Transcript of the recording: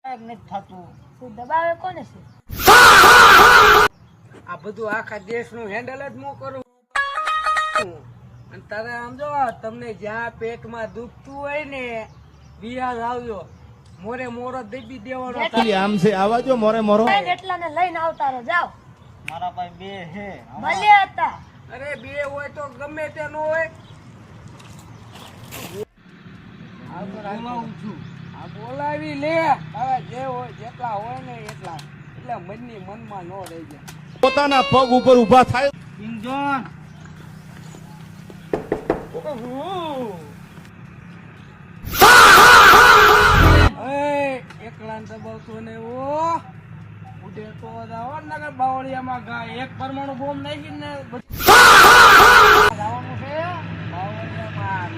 નથી થતું. તું દબાવે કોને છે? આ બધું આખા દેશનું હેન્ડલ જ હું કરું. અને તારે આમ જો તમને જ્યાં પેટમાં દુખતું હોય ને વિયાજ આવ્યો મોરે મોરો દબી દેવાનો. આમ છે આવા જો મોરે મોરો એટલાને લઈને આવતા રહો જાઓ. મારા પાસે બે હે. ભલે હતા. અરે બે હોય તો ગમે તે નો હોય. બોલાવું છું. આ બોલાવી લે. હવે જે હોય જેટલા હોય ને એટલા એટલે મનની મનમાં નો રહી જાય. પોતાના પગ ઉપર ઊભા થાય. કિંગજોન એકલા દબાવતો ને ઓ ઉડે તો જાઓ નગર બાવળિયામાં ગાય એક પરમાણુ બોમ્બ નાખીને જવાનું છે બાવળિયામાં.